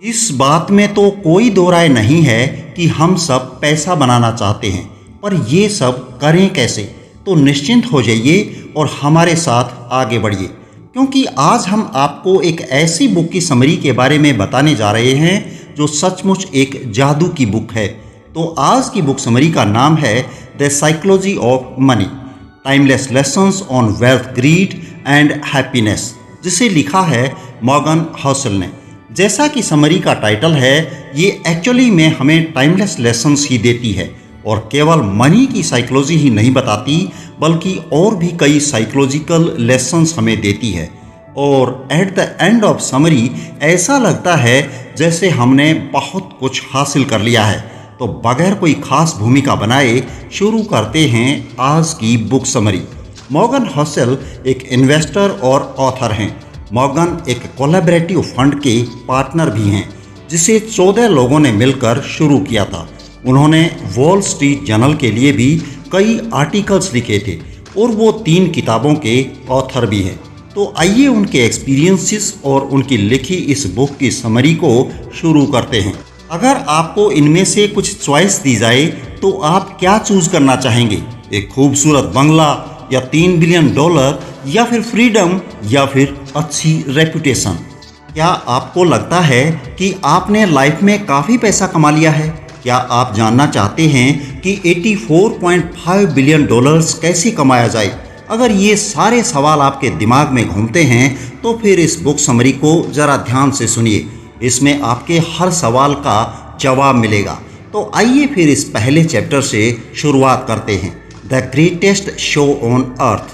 इस बात में तो कोई दो राय नहीं है कि हम सब पैसा बनाना चाहते हैं, पर ये सब करें कैसे? तो निश्चिंत हो जाइए और हमारे साथ आगे बढ़िए, क्योंकि आज हम आपको एक ऐसी बुक की समरी के बारे में बताने जा रहे हैं जो सचमुच एक जादू की बुक है। तो आज की बुक समरी का नाम है the psychology of money, timeless lessons on wealth, grid and happiness, जिसे लिखा है मॉर्गन हॉसल ने। जैसा कि समरी का टाइटल है, ये एक्चुअली में हमें टाइमलेस लेसन्स ही देती है और केवल मनी की साइकोलॉजी ही नहीं बताती, बल्कि और भी कई साइकोलॉजिकल लेसन्स हमें देती है। और at the end of summary ऐसा लगता है जैसे हमने बहुत कुछ हासिल कर लिया है। तो बगैर कोई खास भूमिका बनाए शुरू करते हैं आज की बुक समरी। मॉर्गन हॉसल एक इन्वेस्टर और ऑथर हैं। मॉर्गन एक कोलैबोरेटिव फंड के पार्टनर भी हैं, जिसे 14 लोगों ने मिलकर शुरू किया था। उन्होंने वॉल स्ट्रीट जर्नल के लिए भी कई आर्टिकल्स लिखे थे और वो 3 किताबों के ऑथर भी हैं। तो आइए उनके एक्सपीरियंसेस और उनकी लिखी इस बुक की समरी को शुरू करते हैं। अगर आपको इनमें से कुछ चॉइस दी जाए तो आप क्या चूज करना चाहेंगे? एक खूबसूरत बंगला या $3 बिलियन, या फिर फ्रीडम, या फिर अच्छी रेपुटेशन? क्या आपको लगता है कि आपने लाइफ में काफ़ी पैसा कमा लिया है? क्या आप जानना चाहते हैं कि $84.5 बिलियन कैसे कमाया जाए? अगर ये सारे सवाल आपके दिमाग में घूमते हैं तो फिर इस बुक समरी को ज़रा ध्यान से सुनिए। इसमें आपके हर सवाल का जवाब मिलेगा। तो आइए फिर इस पहले चैप्टर से शुरुआत करते हैं, The Greatest Show on Earth.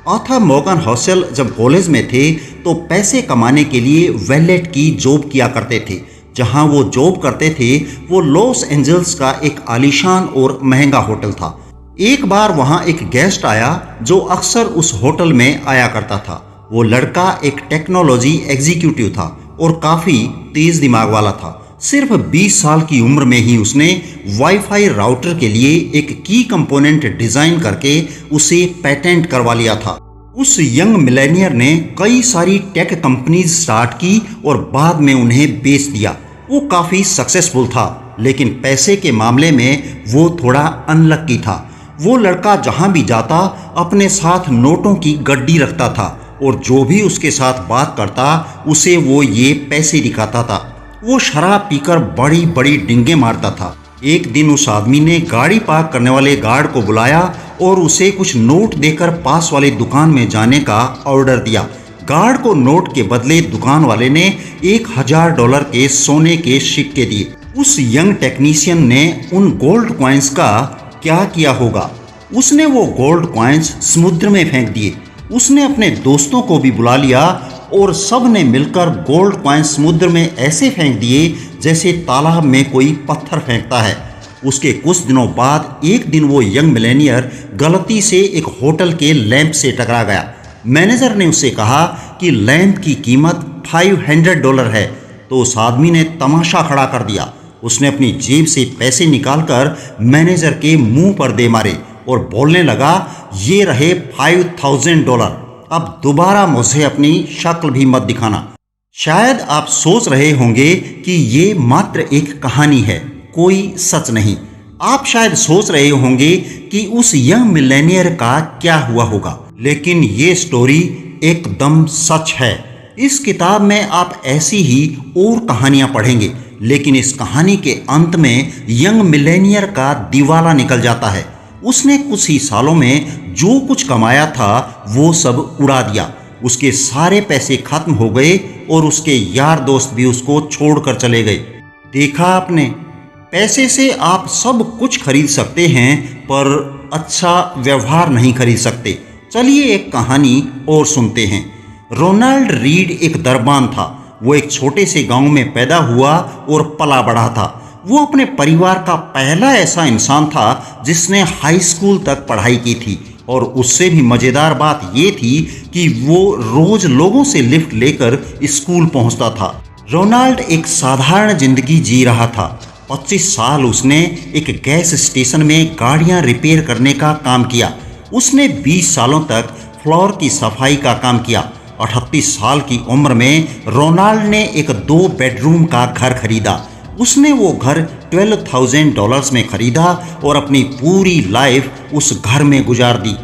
Author Morgan Housel जब कॉलेज में थे तो पैसे कमाने के लिए वैलेट की जॉब किया करते थे। जहां वो जॉब करते थे वो लॉस एंजल्स का एक आलीशान और महंगा होटल था। एक बार वहां एक गेस्ट आया जो अक्सर उस होटल में आया करता था। वो लड़का एक टेक्नोलॉजी एग्जीक्यूटिव था और काफ़ी तेज दिमाग वाला था। सिर्फ 20 साल की उम्र में ही उसने वाईफाई राउटर के लिए एक की कंपोनेंट डिजाइन करके उसे पेटेंट करवा लिया था। उस यंग मिलेनियर ने कई सारी टेक कंपनीज स्टार्ट की और बाद में उन्हें बेच दिया। वो काफ़ी सक्सेसफुल था, लेकिन पैसे के मामले में वो थोड़ा अनलक्की था। वो लड़का जहां भी जाता अपने साथ नोटों की गड्डी रखता था और जो भी उसके साथ बात करता उसे वो ये पैसे दिखाता था। वो शराब पीकर बड़ी बड़ी डिंगे मारता था। एक दिन उस आदमी ने गाड़ी पार्क करने वाले गार्ड को बुलाया और उसे कुछ नोट देकर पास वाली दुकान में जाने का ऑर्डर दिया। गार्ड को नोट के बदले दुकान वाले ने $1000 के सोने के सिक्के दिए। उस यंग टेक्नीशियन ने उन गोल्ड कॉइन्स का क्या किया होगा? उसने वो गोल्ड कॉइन्स समुद्र में फेंक दिए। उसने अपने दोस्तों को भी बुला लिया और सब ने मिलकर गोल्ड कॉइन समुद्र में ऐसे फेंक दिए जैसे तालाब में कोई पत्थर फेंकता है। उसके कुछ दिनों बाद एक दिन वो यंग मिलेनियर गलती से एक होटल के लैंप से टकरा गया। मैनेजर ने उससे कहा कि लैंप की कीमत $500 है। तो उस आदमी ने तमाशा खड़ा कर दिया। उसने अपनी जेब से पैसे निकालकर मैनेजर के मुंह पर दे मारे और बोलने लगा, ये रहे $5000, अब दोबारा मुझे अपनी शक्ल भी मत दिखाना। शायद आप सोच रहे होंगे कि ये मात्र एक कहानी है, कोई सच नहीं। आप शायद सोच रहे होंगे कि उस यंग मिलेनियर का क्या हुआ होगा, लेकिन ये स्टोरी एकदम सच है। इस किताब में आप ऐसी ही और कहानियां पढ़ेंगे, लेकिन इस कहानी के अंत में यंग मिलेनियर का दिवाला निकल जाता है। उसने कुछ ही सालों में जो कुछ कमाया था वो सब उड़ा दिया। उसके सारे पैसे खत्म हो गए और उसके यार दोस्त भी उसको छोड़कर चले गए। देखा आपने, पैसे से आप सब कुछ खरीद सकते हैं पर अच्छा व्यवहार नहीं खरीद सकते। चलिए एक कहानी और सुनते हैं। रोनाल्ड रीड एक दरबान था। वो एक छोटे से गांव में पैदा हुआ और पला बढ़ा था। वो अपने परिवार का पहला ऐसा इंसान था जिसने हाई स्कूल तक पढ़ाई की थी, और उससे भी मज़ेदार बात ये थी कि वो रोज लोगों से लिफ्ट लेकर स्कूल पहुंचता था। रोनाल्ड एक साधारण जिंदगी जी रहा था। 25 साल उसने एक गैस स्टेशन में गाड़ियां रिपेयर करने का काम किया। उसने 20 सालों तक फ्लोर की सफाई का काम किया 38 साल की उम्र में रोनाल्ड ने एक 2 बेडरूम का घर खरीदा। उसने वो घर $12,000 में खरीदा और अपनी पूरी लाइफ उस घर में गुजार दी।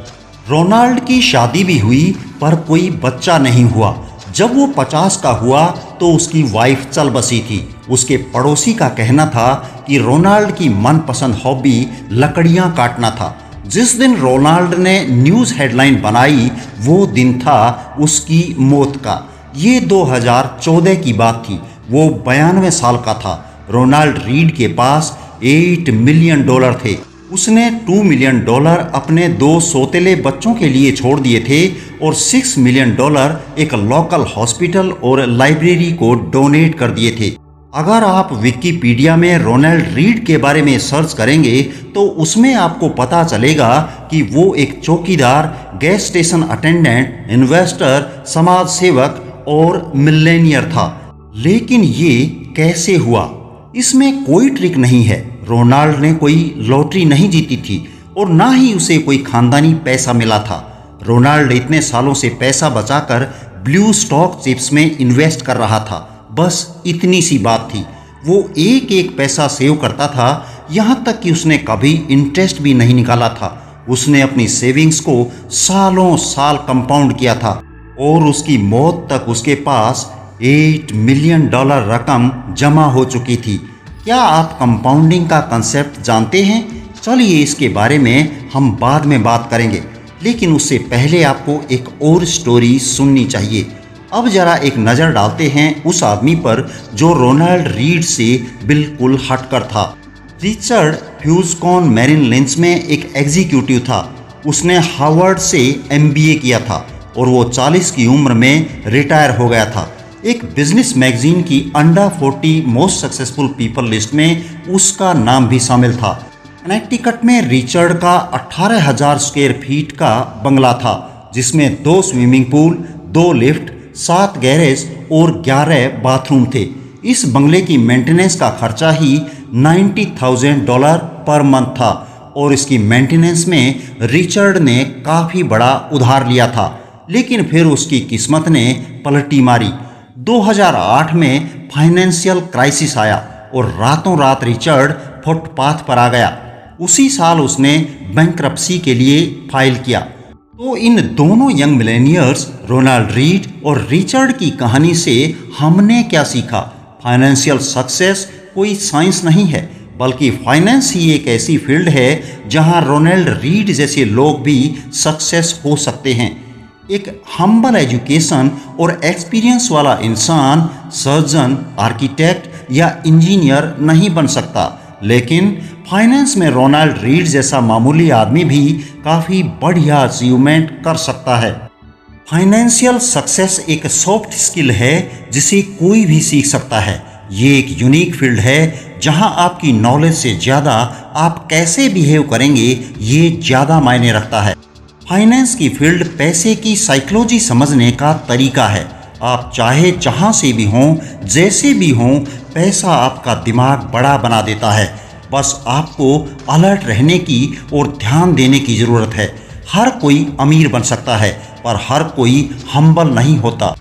रोनाल्ड की शादी भी हुई पर कोई बच्चा नहीं हुआ। जब वो 50 का हुआ तो उसकी वाइफ चल बसी थी। उसके पड़ोसी का कहना था कि रोनाल्ड की मनपसंद हॉबी लकड़ियां काटना था। जिस दिन रोनाल्ड ने न्यूज़ हेडलाइन बनाई वो दिन था उसकी मौत का। ये 2014 की बात थी। वो 92 साल का था। रोनाल्ड रीड के पास $8 मिलियन थे। उसने $2 मिलियन अपने 2 सौतेले बच्चों के लिए छोड़ दिए थे और $6 मिलियन एक लोकल हॉस्पिटल और लाइब्रेरी को डोनेट कर दिए थे। अगर आप विकिपीडिया में रोनाल्ड रीड के बारे में सर्च करेंगे तो उसमें आपको पता चलेगा कि वो एक चौकीदार, गैस स्टेशन अटेंडेंट, इन्वेस्टर, समाज सेवक और मिलेनियर था। लेकिन ये कैसे हुआ? इसमें कोई ट्रिक नहीं है। रोनाल्ड ने कोई लॉटरी नहीं जीती थी और ना ही उसे कोई खानदानी पैसा मिला था। रोनाल्ड इतने सालों से पैसा बचाकर ब्लू स्टॉक चिप्स में इन्वेस्ट कर रहा था। बस इतनी सी बात थी। वो एक एक पैसा सेव करता था, यहाँ तक कि उसने कभी इंटरेस्ट भी नहीं निकाला था। उसने अपनी सेविंग्स को सालों साल कंपाउंड किया था और उसकी मौत तक उसके पास $8 मिलियन रकम जमा हो चुकी थी। क्या आप कंपाउंडिंग का कंसेप्ट जानते हैं? चलिए इसके बारे में हम बाद में बात करेंगे, लेकिन उससे पहले आपको एक और स्टोरी सुननी चाहिए। अब जरा एक नज़र डालते हैं उस आदमी पर जो रोनाल्ड रीड से बिल्कुल हटकर था। रिचर्ड ह्यूस्टन मैरिन लिंच में एक एग्जीक्यूटिव था। उसने हार्वर्ड से MBA किया था और वो 40 की उम्र में रिटायर हो गया था। एक बिजनेस मैगजीन की under 40 most successful people list में उसका नाम भी शामिल था। कनेक्टिकट में रिचर्ड का 18,000 स्क्वायर फीट का बंगला था, जिसमें 2 स्विमिंग पूल, 2 लिफ्ट, 7 गैरेज और 11 बाथरूम थे। इस बंगले की मेंटेनेंस का खर्चा ही $90,000 पर मंथ था और इसकी मेंटेनेंस में रिचर्ड ने काफ़ी बड़ा उधार लिया था। लेकिन फिर उसकी किस्मत ने पलटी मारी। 2008 में फाइनेंशियल क्राइसिस आया और रातों रात रिचर्ड फुटपाथ पर आ गया। उसी साल उसने बैंकरप्सी के लिए फाइल किया। तो इन दोनों यंग मिलेनियर्स रोनाल्ड रीड और रिचर्ड की कहानी से हमने क्या सीखा? फाइनेंशियल सक्सेस कोई साइंस नहीं है, बल्कि फाइनेंस ही एक ऐसी फील्ड है जहां रोनाल्ड रीड जैसे लोग भी सक्सेस हो सकते हैं। एक हम्बल एजुकेशन और एक्सपीरियंस वाला इंसान सर्जन, आर्किटेक्ट या इंजीनियर नहीं बन सकता, लेकिन फाइनेंस में रोनाल्ड रीड जैसा मामूली आदमी भी काफ़ी बढ़िया अचीवमेंट कर सकता है। फाइनेंशियल सक्सेस एक सॉफ्ट स्किल है जिसे कोई भी सीख सकता है। ये एक यूनिक फील्ड है जहां आपकी नॉलेज से ज़्यादा आप कैसे बिहेव करेंगे ये ज़्यादा मायने रखता है। फाइनेंस की फील्ड पैसे की साइकोलॉजी समझने का तरीका है। आप चाहे जहां से भी हों, जैसे भी हों, पैसा आपका दिमाग बड़ा बना देता है। बस आपको अलर्ट रहने की और ध्यान देने की ज़रूरत है। हर कोई अमीर बन सकता है पर हर कोई हम्बल नहीं होता।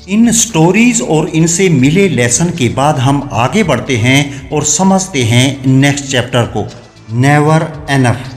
इन स्टोरीज और इनसे मिले लेसन के बाद हम आगे बढ़ते हैं और समझते हैं नेक्स्ट चैप्टर को, नेवर एनफ।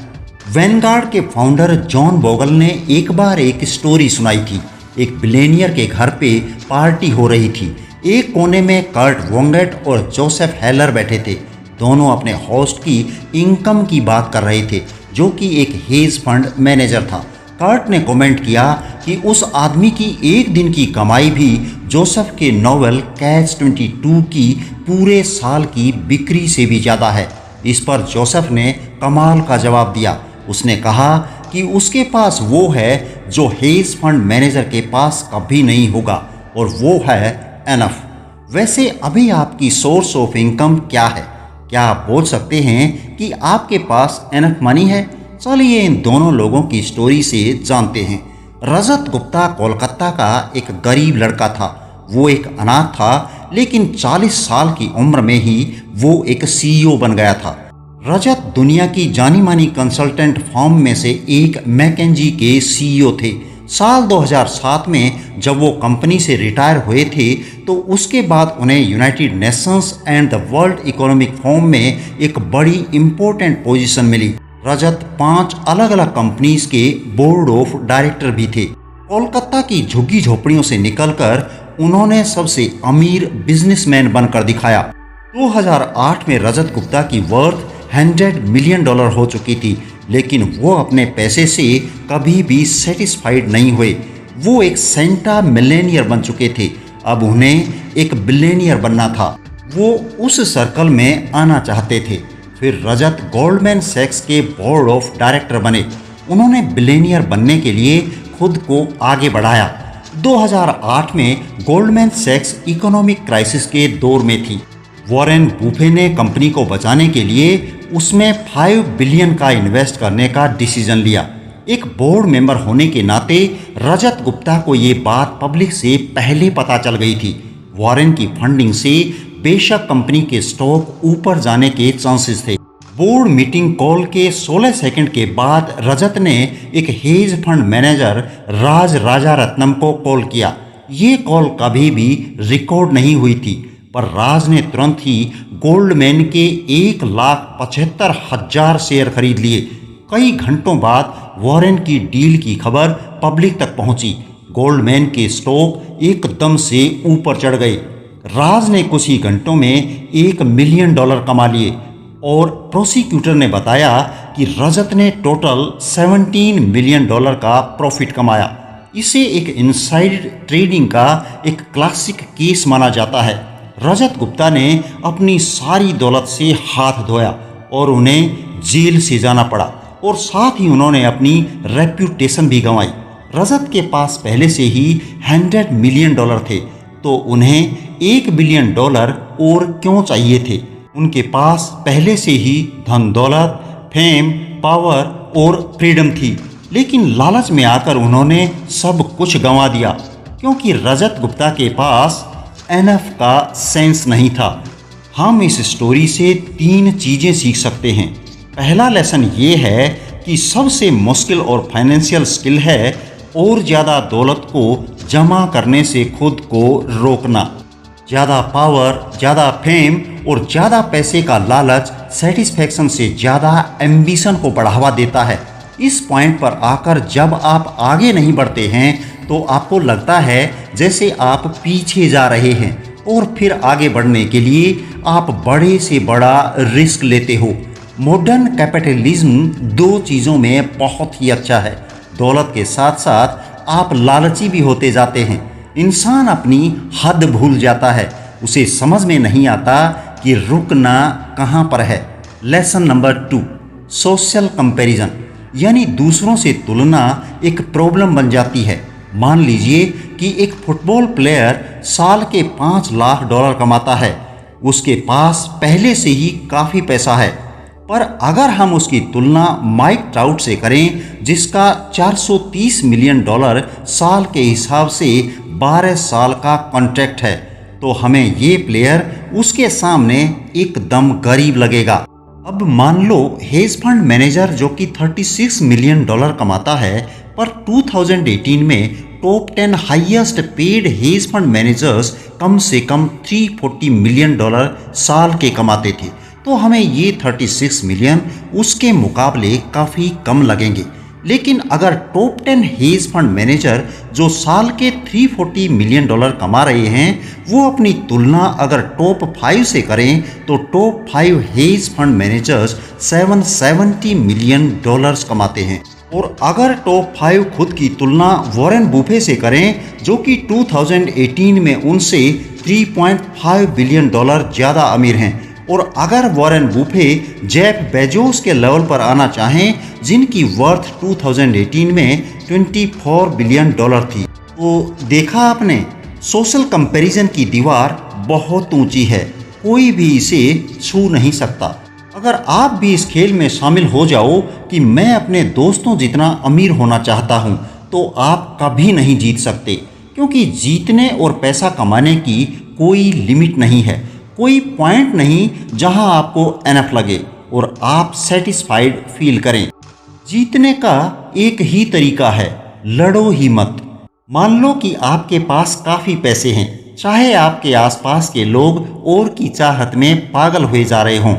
वैनगार्ड के फाउंडर जॉन बोगल ने एक बार एक स्टोरी सुनाई थी। एक बिलियनियर के घर पे पार्टी हो रही थी। एक कोने में कर्ट वोंगेट और जोसेफ हेलर बैठे थे। दोनों अपने होस्ट की इनकम की बात कर रहे थे, जो कि एक हेज फंड मैनेजर था। कर्ट ने कमेंट किया कि उस आदमी की एक दिन की कमाई भी जोसेफ के नॉवेल कैच-22 की पूरे साल की बिक्री से भी ज़्यादा है। इस पर जोसेफ ने कमाल का जवाब दिया। उसने कहा कि उसके पास वो है जो हेज फंड मैनेजर के पास कभी नहीं होगा, और वो है एनफ। वैसे अभी आपकी सोर्स ऑफ इनकम क्या है? क्या आप बोल सकते हैं कि आपके पास एनफ मनी है? चलिए इन दोनों लोगों की स्टोरी से जानते हैं। रजत गुप्ता कोलकाता का एक गरीब लड़का था। वो एक अनाथ था, लेकिन 40 साल की उम्र में ही वो एक CEO बन गया था। रजत दुनिया की जानी मानी कंसल्टेंट फर्म में से एक मैकेंजी के CEO थे। साल 2007 में जब वो कंपनी से रिटायर हुए थे तो उसके बाद उन्हें United Nations and the world economic forum में एक बड़ी इंपॉर्टेंट पोजीशन मिली। रजत 5 अलग अलग कंपनीज के बोर्ड ऑफ डायरेक्टर भी थे। कोलकाता की झुग्गी झोपड़ियों से निकलकर उन्होंने सबसे अमीर बिजनेसमैन बनकर दिखाया। 2008 में रजत गुप्ता की वर्थ $100 मिलियन हो चुकी थी, लेकिन वो अपने पैसे से कभी भी सेटिस्फाइड नहीं हुए। वो एक सेंटा मिलेनियर बन चुके थे, अब उन्हें एक बिलियनियर बनना था। वो उस सर्कल में आना चाहते थे। फिर रजत गोल्डमैन सैक्स के बोर्ड ऑफ डायरेक्टर बने। उन्होंने बिलियनियर बनने के लिए खुद को आगे बढ़ाया। 2008 में गोल्डमैन सैक्स इकोनॉमिक क्राइसिस के दौर में थी। वॉरेन बुफे ने कंपनी को बचाने के लिए उसमें 5 बिलियन का इन्वेस्ट करने का डिसीजन लिया। एक बोर्ड मेंबर होने के नाते रजत गुप्ता को ये बात पब्लिक से पहले पता चल गई थी। वॉरेन की फंडिंग से बेशक कंपनी के स्टॉक ऊपर जाने के चांसेस थे। बोर्ड मीटिंग कॉल के 16 सेकंड के बाद रजत ने एक हेज फंड मैनेजर राज राजारत्नम को कॉल किया। ये कॉल कभी भी रिकॉर्ड नहीं हुई थी, पर राज ने तुरंत ही गोल्डमैन के 1,75,000 शेयर खरीद लिए। कई घंटों बाद वॉरेन की डील की खबर पब्लिक तक पहुंची। गोल्डमैन के स्टॉक एकदम से ऊपर चढ़ गए। राज ने कुछ ही घंटों में $1 मिलियन कमा लिए और प्रोसिक्यूटर ने बताया कि रजत ने टोटल $17 मिलियन का प्रॉफिट कमाया। इसे एक इनसाइड ट्रेडिंग का एक क्लासिक केस माना जाता है। रजत गुप्ता ने अपनी सारी दौलत से हाथ धोया और उन्हें जेल से जाना पड़ा, और साथ ही उन्होंने अपनी रेप्यूटेशन भी गंवाई। रजत के पास पहले से ही $100 मिलियन थे, तो उन्हें $1 बिलियन और क्यों चाहिए थे? उनके पास पहले से ही धन दौलत, फेम, पावर और फ्रीडम थी, लेकिन लालच में आकर उन्होंने सब कुछ गंवा दिया, क्योंकि रजत गुप्ता के पास एनएफ का सेंस नहीं था। हम इस स्टोरी से 3 चीज़ें सीख सकते हैं। पहला लेसन ये है कि सबसे मुश्किल और फाइनेंशियल स्किल है और ज़्यादा दौलत को जमा करने से खुद को रोकना। ज़्यादा पावर, ज़्यादा फेम और ज़्यादा पैसे का लालच सेटिस्फैक्शन से ज़्यादा एम्बिशन को बढ़ावा देता है। इस पॉइंट पर आकर जब आप आगे नहीं बढ़ते हैं तो आपको लगता है जैसे आप पीछे जा रहे हैं, और फिर आगे बढ़ने के लिए आप बड़े से बड़ा रिस्क लेते हो। मॉडर्न कैपिटलिज्म 2 चीज़ों में बहुत ही अच्छा है। दौलत के साथ साथ आप लालची भी होते जाते हैं। इंसान अपनी हद भूल जाता है, उसे समझ में नहीं आता कि रुकना कहाँ पर है। लेसन नंबर 2, सोशल कंपैरिजन, यानी दूसरों से तुलना एक प्रॉब्लम बन जाती है। मान लीजिए कि एक फुटबॉल प्लेयर साल के $5 लाख कमाता है। उसके पास पहले से ही काफ़ी पैसा है, पर अगर हम उसकी तुलना माइक ट्राउट से करें जिसका $430 मिलियन साल के हिसाब से 12 साल का कॉन्ट्रैक्ट है, तो हमें ये प्लेयर उसके सामने एकदम गरीब लगेगा। अब मान लो हेज फंड मैनेजर जो कि $36 मिलियन कमाता है, पर 2018 में top 10 highest paid hedge fund managers कम से कम $340 मिलियन साल के कमाते थे, तो हमें ये 36 मिलियन उसके मुकाबले काफ़ी कम लगेंगे। लेकिन अगर टॉप 10 हेज फंड मैनेजर जो साल के $340 मिलियन कमा रहे हैं, वो अपनी तुलना अगर टॉप 5 से करें तो top 5 hedge fund managers $770 million कमाते हैं। और अगर टॉप 5 खुद की तुलना वॉरेन बुफे से करें जो कि 2018 में उनसे $3.5 बिलियन ज़्यादा अमीर हैं, और अगर वॉरेन बुफे जेफ बेजोस के लेवल पर आना चाहें जिनकी वर्थ 2018 में $24 बिलियन थी, तो देखा आपने, सोशल कंपैरिजन की दीवार बहुत ऊंची है, कोई भी इसे छू नहीं सकता। अगर आप भी इस खेल में शामिल हो जाओ कि मैं अपने दोस्तों जितना अमीर होना चाहता हूं, तो आप कभी नहीं जीत सकते, क्योंकि जीतने और पैसा कमाने की कोई लिमिट नहीं है। कोई पॉइंट नहीं जहां आपको एनफ लगे और आप सेटिस्फाइड फील करें। जीतने का एक ही तरीका है, लड़ो ही मत। मान लो कि आपके पास काफ़ी पैसे हैं, चाहे आपके आसपास के लोग और की चाहत में पागल हुए जा रहे हों।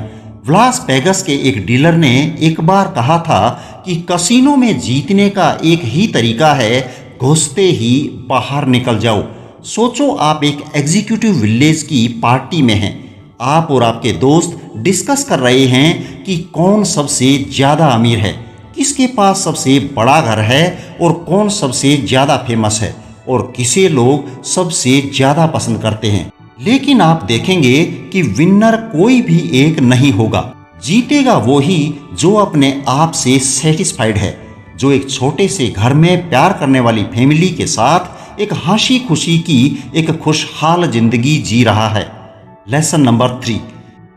लास वेगास के एक डीलर ने एक बार कहा था कि कसिनो में जीतने का एक ही तरीका है, घुसते ही बाहर निकल जाओ। सोचो आप एक एग्जीक्यूटिव विलेज की पार्टी में हैं। आप और आपके दोस्त डिस्कस कर रहे हैं कि कौन सबसे ज़्यादा अमीर है, किसके पास सबसे बड़ा घर है और कौन सबसे ज़्यादा फेमस है और किसे लोग सबसे ज़्यादा पसंद करते हैं। लेकिन आप देखेंगे कि विनर कोई भी एक नहीं होगा। जीतेगा वो ही जो अपने आप से सेटिस्फाइड है, जो एक छोटे से घर में प्यार करने वाली फैमिली के साथ एक हंसी खुशी की एक खुशहाल जिंदगी जी रहा है। लेसन नंबर 3,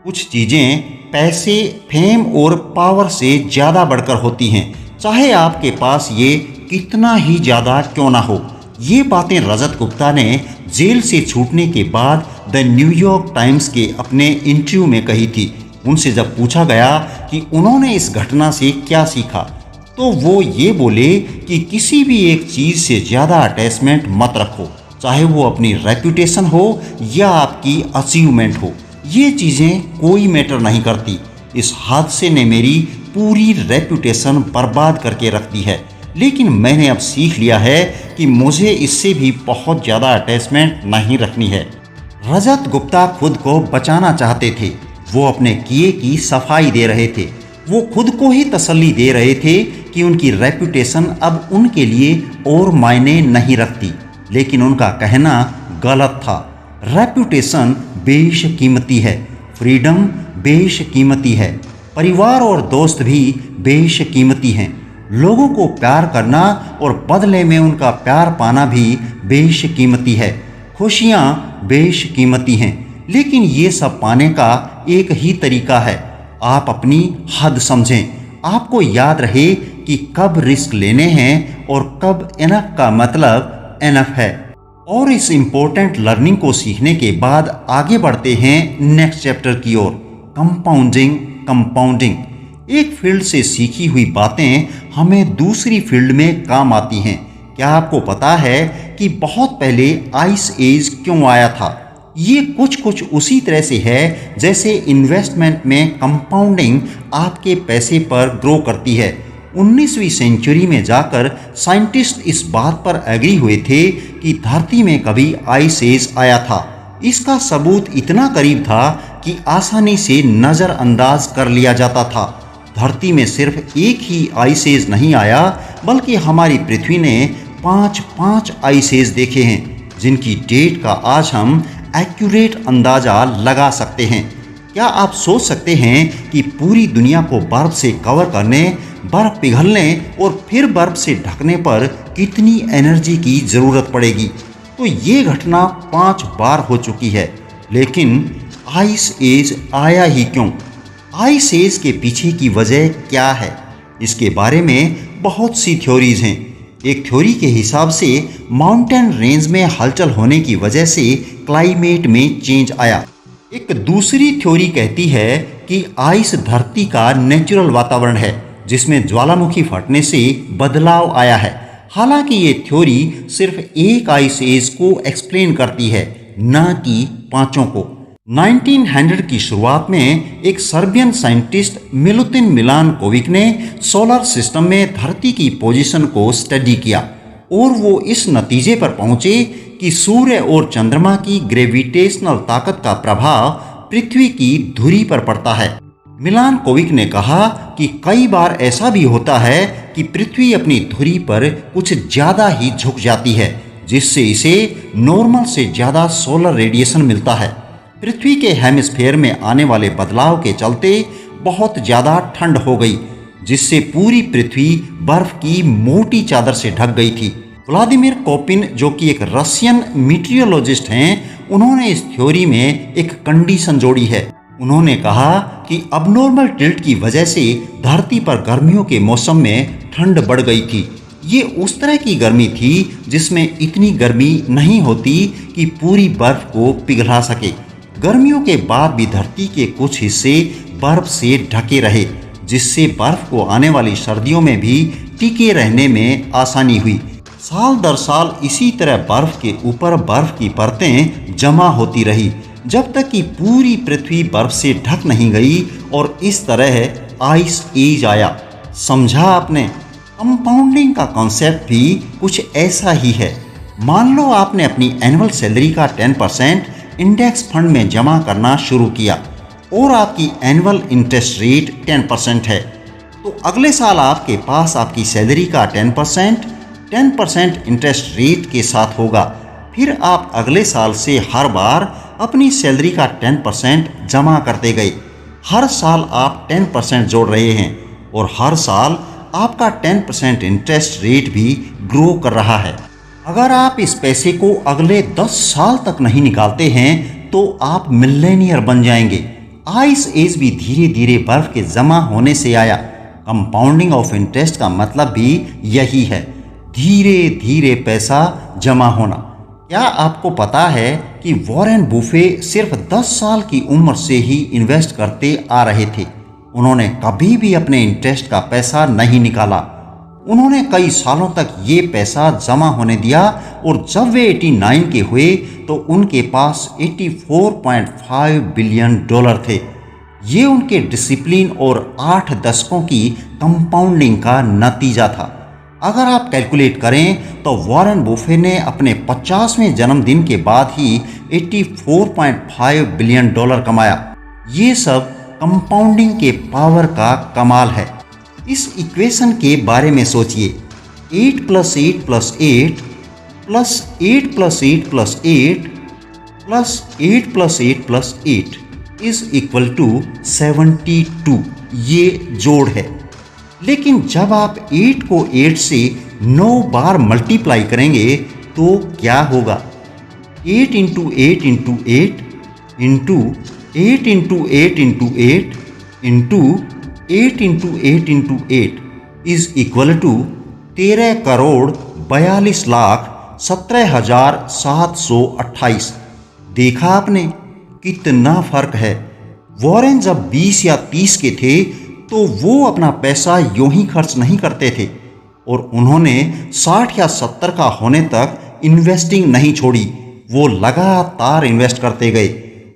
कुछ चीज़ें पैसे, फेम और पावर से ज़्यादा बढ़कर होती हैं, चाहे आपके पास ये कितना ही ज़्यादा क्यों ना हो। ये बातें रजत गुप्ता ने जेल से छूटने के बाद द न्यूयॉर्क टाइम्स के अपने इंटरव्यू में कही थी। उनसे जब पूछा गया कि उन्होंने इस घटना से क्या सीखा, तो वो ये बोले कि किसी भी एक चीज़ से ज़्यादा अटैचमेंट मत रखो, चाहे वो अपनी रेपुटेशन हो या आपकी अचीवमेंट हो। ये चीज़ें कोई मैटर नहीं करती। इस हादसे ने मेरी पूरी रेपुटेशन बर्बाद करके रख दी है, लेकिन मैंने अब सीख लिया है कि मुझे इससे भी बहुत ज़्यादा अटैचमेंट नहीं रखनी है। रजत गुप्ता खुद को बचाना चाहते थे। वो अपने किए की सफाई दे रहे थे। वो खुद को ही तसल्ली दे रहे थे कि उनकी रेपुटेशन अब उनके लिए और मायने नहीं रखती। लेकिन उनका कहना गलत था। रेपुटेशन बेशकीमती है, फ्रीडम बेशकीमती है, परिवार और दोस्त भी बेशकीमती हैं। लोगों को प्यार करना और बदले में उनका प्यार पाना भी बेशकीमती है। खुशियाँ बेशकीमती हैं, लेकिन ये सब पाने का एक ही तरीका है, आप अपनी हद समझें। आपको याद रहे कि कब रिस्क लेने हैं और कब इनफ का मतलब इनफ है। और इस इम्पोर्टेंट लर्निंग को सीखने के बाद आगे बढ़ते हैं नेक्स्ट चैप्टर की ओर, कंपाउंडिंग। एक फील्ड से सीखी हुई बातें हमें दूसरी फील्ड में काम आती हैं। क्या आपको पता है कि बहुत पहले आइस एज क्यों आया था? ये कुछ उसी तरह से है जैसे इन्वेस्टमेंट में कंपाउंडिंग आपके पैसे पर ग्रो करती है। 19वीं सेंचुरी में जाकर साइंटिस्ट इस बात पर एग्री हुए थे कि धरती में कभी आइस एज आया था। इसका सबूत इतना करीब था कि आसानी से नज़रअंदाज कर लिया जाता था। धरती में सिर्फ एक ही आइस एज नहीं आया, बल्कि हमारी पृथ्वी ने 5 आइस एज देखे हैं, जिनकी डेट का आज हम एक्यूरेट अंदाज़ा लगा सकते हैं। क्या आप सोच सकते हैं कि पूरी दुनिया को बर्फ से कवर करने, बर्फ पिघलने और फिर बर्फ से ढकने पर कितनी एनर्जी की ज़रूरत पड़ेगी? तो ये घटना 5 बार हो चुकी है। लेकिन आइस एज आया ही क्यों? आइस एज के पीछे की वजह क्या है? इसके बारे में बहुत सी थ्योरीज हैं। एक थ्योरी के हिसाब से माउंटेन रेंज में हलचल होने की वजह से क्लाइमेट में चेंज आया। एक दूसरी थ्योरी कहती है कि आइस धरती का नेचुरल वातावरण है, जिसमें ज्वालामुखी फटने से बदलाव आया है। हालांकि ये थ्योरी सिर्फ एक आइस एज को एक्सप्लेन करती है, न कि 5 को। 1900 की शुरुआत में एक सर्बियन साइंटिस्ट मिलुतिन मिलानकोविक ने सोलर सिस्टम में धरती की पोजीशन को स्टडी किया और वो इस नतीजे पर पहुंचे कि सूर्य और चंद्रमा की ग्रेविटेशनल ताकत का प्रभाव पृथ्वी की धुरी पर पड़ता है। मिलानकोविक ने कहा कि कई बार ऐसा भी होता है कि पृथ्वी अपनी धुरी पर कुछ ज़्यादा ही झुक जाती है, जिससे इसे नॉर्मल से ज़्यादा सोलर रेडिएशन मिलता है। पृथ्वी के हेमिस्फेयर में आने वाले बदलाव के चलते बहुत ज़्यादा ठंड हो गई, जिससे पूरी पृथ्वी बर्फ की मोटी चादर से ढक गई थी। व्लादिमीर कोपिन, जो कि एक रशियन मीटियोलॉजिस्ट हैं, उन्होंने इस थ्योरी में एक कंडीशन जोड़ी है। उन्होंने कहा कि अबनॉर्मल टिल्ट की वजह से धरती पर गर्मियों के मौसम में ठंड बढ़ गई थी। ये उस तरह की गर्मी थी जिसमें इतनी गर्मी नहीं होती कि पूरी बर्फ को पिघला सके। गर्मियों के बाद भी धरती के कुछ हिस्से बर्फ से ढके रहे, जिससे बर्फ को आने वाली सर्दियों में भी टिके रहने में आसानी हुई। साल दर साल इसी तरह बर्फ के ऊपर बर्फ की परतें जमा होती रही जब तक कि पूरी पृथ्वी बर्फ से ढक नहीं गई और इस तरह आइस एज आया। समझा आपने? कंपाउंडिंग का कॉन्सेप्ट भी कुछ ऐसा ही है। मान लो आपने अपनी एनुअल सैलरी का 10% इंडेक्स फंड में जमा करना शुरू किया और आपकी एनुअल इंटरेस्ट रेट 10% है, तो अगले साल आपके पास आपकी सैलरी का 10% इंटरेस्ट रेट के साथ होगा। फिर आप अगले साल से हर बार अपनी सैलरी का 10% जमा करते गए। हर साल आप 10% जोड़ रहे हैं और हर साल आपका 10% इंटरेस्ट रेट भी ग्रो कर रहा है। अगर आप इस पैसे को अगले 10 साल तक नहीं निकालते हैं तो आप मिलेनियर बन जाएंगे। आइस एज भी धीरे धीरे बर्फ के जमा होने से आया। कंपाउंडिंग ऑफ इंटरेस्ट का मतलब भी यही है, धीरे धीरे पैसा जमा होना। क्या आपको पता है कि वॉरेन बुफे सिर्फ 10 साल की उम्र से ही इन्वेस्ट करते आ रहे थे। उन्होंने कभी भी अपने इंटरेस्ट का पैसा नहीं निकाला। उन्होंने कई सालों तक ये पैसा जमा होने दिया और जब वे 89 के हुए तो उनके पास 84.5 बिलियन डॉलर थे। ये उनके डिसिप्लिन और 8 दशकों की कंपाउंडिंग का नतीजा था। अगर आप कैलकुलेट करें तो वॉरेन बुफे ने अपने 50वें जन्मदिन के बाद ही 84.5 बिलियन डॉलर कमाया। ये सब कंपाउंडिंग के पावर का कमाल है। इस इक्वेशन के बारे में सोचिए, 8 + 8 + 8 + 8 + 8 + 8 + 8 + 8 + 8 = 72। ये जोड़ है। लेकिन जब आप 8 को 8 से 9 बार मल्टीप्लाई करेंगे तो क्या होगा? 8 × 8 × 8 × 8 × 8 × 8 × 8 × 8 × 8 = 13 करोड़ 42 लाख 17,728। देखा आपने कितना फर्क है। वॉरेन जब 20 या 30 के थे तो वो अपना पैसा यूं ही खर्च नहीं करते थे और उन्होंने 60 या 70 का होने तक इन्वेस्टिंग नहीं छोड़ी। वो लगातार इन्वेस्ट करते गए।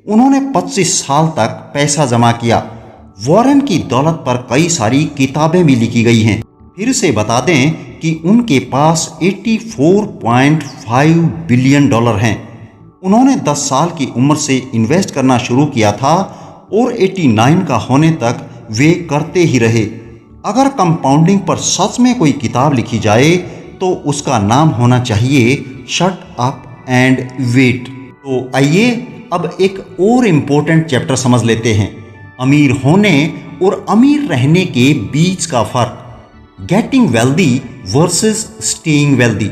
उन्होंने 25 साल तक पैसा जमा किया। वॉरेन की दौलत पर कई सारी किताबें भी लिखी गई हैं। फिर से बता दें कि उनके पास 84.5 बिलियन डॉलर हैं। उन्होंने 10 साल की उम्र से इन्वेस्ट करना शुरू किया था और 89 का होने तक वे करते ही रहे। अगर कंपाउंडिंग पर सच में कोई किताब लिखी जाए तो उसका नाम होना चाहिए शट अप एंड वेट। तो आइए अब एक और इम्पोर्टेंट चैप्टर समझ लेते हैं, अमीर होने और अमीर रहने के बीच का फर्क। Getting wealthy versus staying wealthy.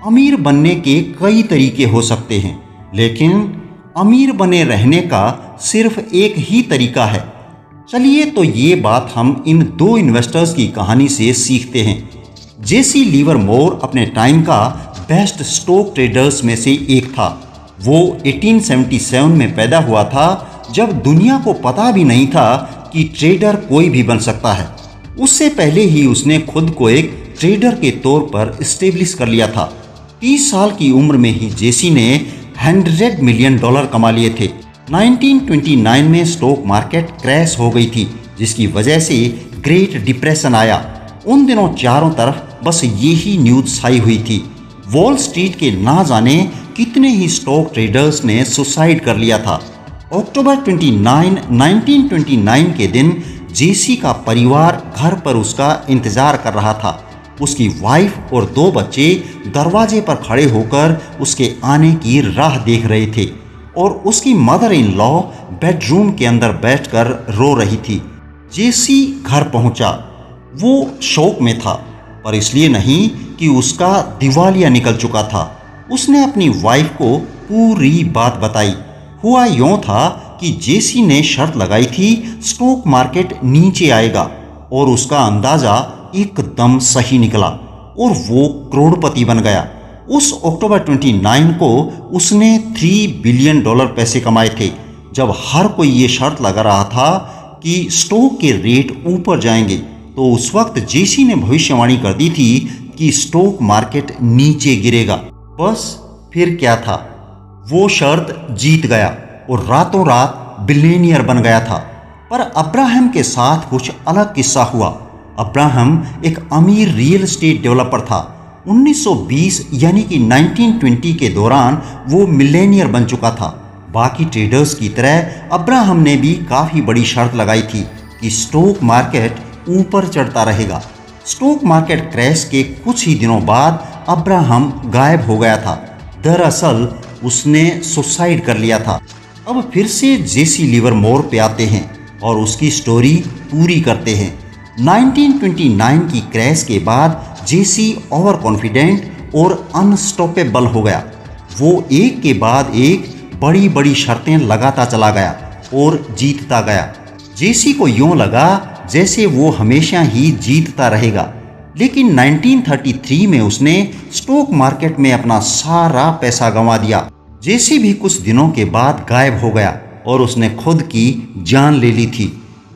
अमीर बनने के कई तरीके हो सकते हैं, लेकिन अमीर बने रहने का सिर्फ एक ही तरीका है। चलिए तो ये बात हम इन 2 इन्वेस्टर्स की कहानी से सीखते हैं। जेसी लिवरमोर अपने टाइम का बेस्ट स्टॉक ट्रेडर्स में से एक था। वो 1877 में पैदा हुआ था जब दुनिया को पता भी नहीं था कि ट्रेडर कोई भी बन सकता है। उससे पहले ही उसने खुद को एक ट्रेडर के तौर पर इस्टेब्लिश कर लिया था। 30 साल की उम्र में ही जेसी ने $100 मिलियन कमा लिए थे। 1929 में स्टॉक मार्केट क्रैश हो गई थी, जिसकी वजह से ग्रेट डिप्रेशन आया। उन दिनों चारों तरफ बस यही न्यूज़ छाई हुई थी। वॉल स्ट्रीट के ना जाने कितने ही स्टॉक ट्रेडर्स ने सुसाइड कर लिया था। अक्टूबर 29, 1929 के दिन जेसी का परिवार घर पर उसका इंतजार कर रहा था। उसकी वाइफ और 2 बच्चे दरवाजे पर खड़े होकर उसके आने की राह देख रहे थे और उसकी मदर इन लॉ बेडरूम के अंदर बैठकर रो रही थी। जेसी घर पहुंचा। वो शौक में था, पर इसलिए नहीं कि उसका दिवालिया निकल चुका था। उसने अपनी वाइफ को पूरी बात बताई। हुआ यूं था कि जेसी ने शर्त लगाई थी स्टॉक मार्केट नीचे आएगा और उसका अंदाजा एकदम सही निकला और वो करोड़पति बन गया। उस अक्टूबर 29 को उसने $3 बिलियन पैसे कमाए थे, जब हर कोई ये शर्त लगा रहा था कि स्टॉक के रेट ऊपर जाएंगे। तो उस वक्त जेसी ने भविष्यवाणी कर दी थी कि स्टॉक मार्केट नीचे गिरेगा। बस फिर क्या था, वो शर्त जीत गया और रातों रात बिलियनियर बन गया था। पर अब्राहम के साथ कुछ अलग किस्सा हुआ। अब्राहम एक अमीर रियल एस्टेट डेवलपर था। 1920 यानी कि 1920 के दौरान वो मिलेनियर बन चुका था। बाकी ट्रेडर्स की तरह अब्राहम ने भी काफ़ी बड़ी शर्त लगाई थी कि स्टॉक मार्केट ऊपर चढ़ता रहेगा। स्टॉक मार्केट क्रैश के कुछ ही दिनों बाद अब्राहम गायब हो गया था। दरअसल उसने सुसाइड कर लिया था। अब फिर से जेसी लिवरमोर पे आते हैं और उसकी स्टोरी पूरी करते हैं। 1929 की क्रैश के बाद जेसी ओवर कॉन्फिडेंट और अनस्टॉपेबल हो गया। वो एक के बाद एक बड़ी बड़ी शर्तें लगाता चला गया और जीतता गया। जेसी को यूं लगा जैसे वो हमेशा ही जीतता रहेगा। लेकिन 1933 में उसने स्टॉक मार्केट में अपना सारा पैसा गंवा दिया। जेसी भी कुछ दिनों के बाद गायब हो गया और उसने खुद की जान ले ली थी।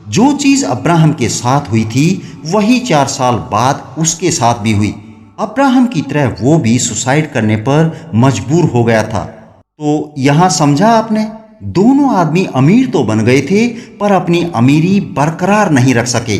जो चीज़ अब्राहम के साथ हुई थी वही 4 साल बाद उसके साथ भी हुई। अब्राहम की तरह वो भी सुसाइड करने पर मजबूर हो गया था। तो यहाँ समझा आपने, दोनों आदमी अमीर तो बन गए थे पर अपनी अमीरी बरकरार नहीं रख सके।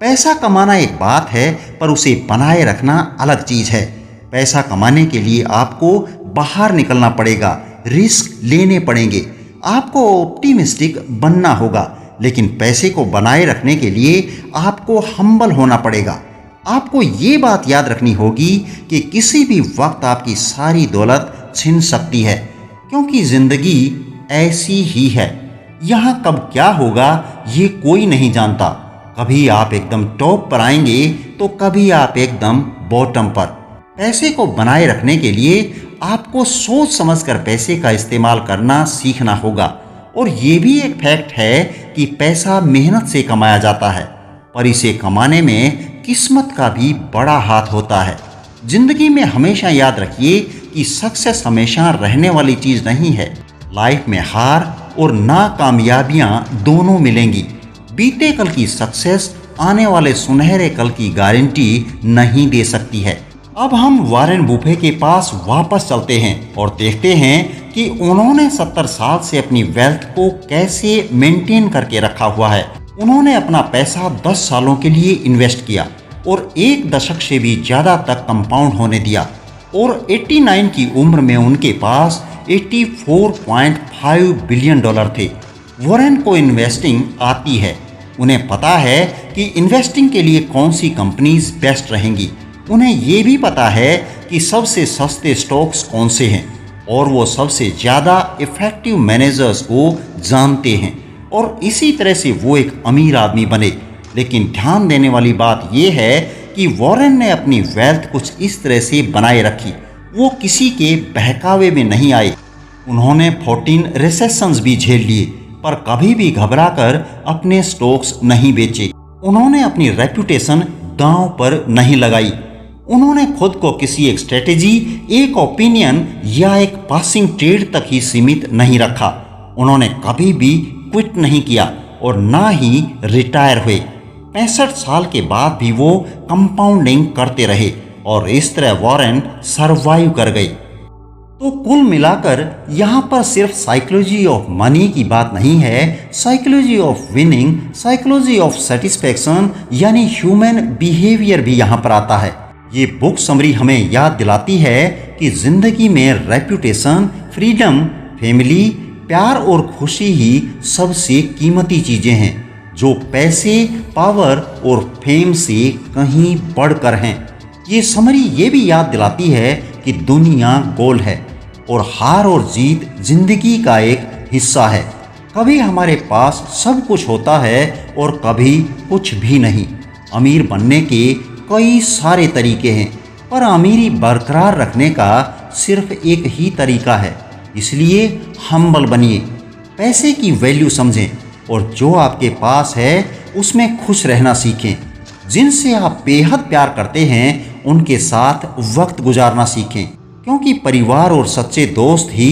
पैसा कमाना एक बात है पर उसे बनाए रखना अलग चीज़ है। पैसा कमाने के लिए आपको बाहर निकलना पड़ेगा, रिस्क लेने पड़ेंगे, आपको ऑप्टिमिस्टिक बनना होगा। लेकिन पैसे को बनाए रखने के लिए आपको हम्बल होना पड़ेगा। आपको ये बात याद रखनी होगी कि किसी भी वक्त आपकी सारी दौलत छिन सकती है, क्योंकि ज़िंदगी ऐसी ही है। यहाँ कब क्या होगा ये कोई नहीं जानता। कभी आप एकदम टॉप पर आएंगे तो कभी आप एकदम बॉटम पर। पैसे को बनाए रखने के लिए आपको सोच समझकर पैसे का इस्तेमाल करना सीखना होगा। और ये भी एक फैक्ट है कि पैसा मेहनत से कमाया जाता है, पर इसे कमाने में किस्मत का भी बड़ा हाथ होता है। जिंदगी में हमेशा याद रखिए कि सक्सेस हमेशा रहने वाली चीज़ नहीं है। लाइफ में हार और नाकामयाबियां दोनों मिलेंगी। बीते कल की सक्सेस आने वाले सुनहरे कल की गारंटी नहीं दे सकती है। अब हम वॉरेन बुफे के पास वापस चलते हैं और देखते हैं कि उन्होंने 70 साल से अपनी वेल्थ को कैसे मेंटेन करके रखा हुआ है। उन्होंने अपना पैसा 10 सालों के लिए इन्वेस्ट किया और 1 दशक से भी ज़्यादा तक कंपाउंड होने दिया और 89 की उम्र में उनके पास $84.5 बिलियन थे। वॉरेन को इन्वेस्टिंग आती है। उन्हें पता है कि इन्वेस्टिंग के लिए कौन सी कंपनीज बेस्ट रहेंगी। उन्हें ये भी पता है कि सबसे सस्ते स्टॉक्स कौन से हैं और वो सबसे ज़्यादा इफ़ेक्टिव मैनेजर्स को जानते हैं और इसी तरह से वो एक अमीर आदमी बने। लेकिन ध्यान देने वाली बात यह है कि वॉरेन ने अपनी वेल्थ कुछ इस तरह से बनाए रखी। वो किसी के बहकावे में नहीं आए। उन्होंने 14 रिसेशंस भी झेल लिए पर कभी भी घबराकर अपने स्टॉक्स नहीं बेचे। उन्होंने अपनी रेपुटेशन दांव पर नहीं लगाई। उन्होंने खुद को किसी एक स्ट्रेटेजी, एक ओपिनियन या एक पासिंग ट्रेड तक ही सीमित नहीं रखा। उन्होंने कभी भी क्विट नहीं किया और ना ही रिटायर हुए। 65 साल के बाद भी वो कंपाउंडिंग करते रहे और इस तरह वॉरेन सरवाइव कर गए। तो कुल मिलाकर यहाँ पर सिर्फ साइकोलॉजी ऑफ मनी की बात नहीं है, psychology of winning, psychology of satisfaction यानी ह्यूमन बिहेवियर भी यहाँ पर आता है। ये बुक समरी हमें याद दिलाती है कि जिंदगी में रेपुटेशन, फ्रीडम, फैमिली, प्यार और खुशी ही सबसे कीमती चीज़ें हैं जो पैसे, पावर और फेम से कहीं बढ़कर हैं। ये समरी ये भी याद दिलाती है कि दुनिया गोल है और हार और जीत जिंदगी का एक हिस्सा है। कभी हमारे पास सब कुछ होता है और कभी कुछ भी नहीं। अमीर बनने के कई सारे तरीके हैं पर अमीरी बरकरार रखने का सिर्फ एक ही तरीका है। इसलिए हम्बल बनिए, पैसे की वैल्यू समझें और जो आपके पास है उसमें खुश रहना सीखें। जिनसे आप बेहद प्यार करते हैं उनके साथ वक्त गुजारना सीखें, क्योंकि परिवार और सच्चे दोस्त ही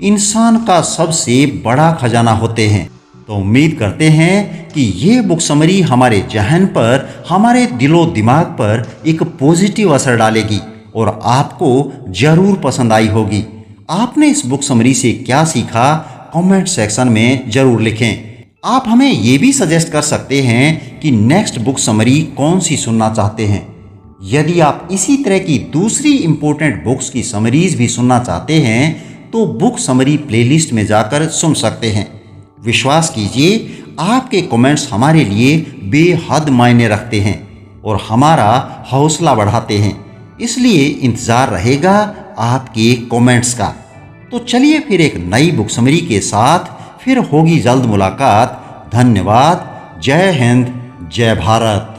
इंसान का सबसे बड़ा खजाना होते हैं। तो उम्मीद करते हैं कि ये बुक समरी हमारे जहन पर, हमारे दिलो दिमाग पर एक पॉजिटिव असर डालेगी और आपको ज़रूर पसंद आई होगी। आपने इस बुक समरी से क्या सीखा, कमेंट सेक्शन में ज़रूर लिखें। आप हमें ये भी सजेस्ट कर सकते हैं कि नेक्स्ट बुक समरी कौन सी सुनना चाहते हैं। यदि आप इसी तरह की दूसरी इम्पोर्टेंट बुक्स की समरीज भी सुनना चाहते हैं तो बुक समरी प्लेलिस्ट में जाकर सुन सकते हैं। विश्वास कीजिए, आपके कमेंट्स हमारे लिए बेहद मायने रखते हैं और हमारा हौसला बढ़ाते हैं। इसलिए इंतज़ार रहेगा आपके कमेंट्स का। तो चलिए फिर एक नई बुक समरी के साथ फिर होगी जल्द मुलाकात। धन्यवाद। जय हिंद, जय भारत।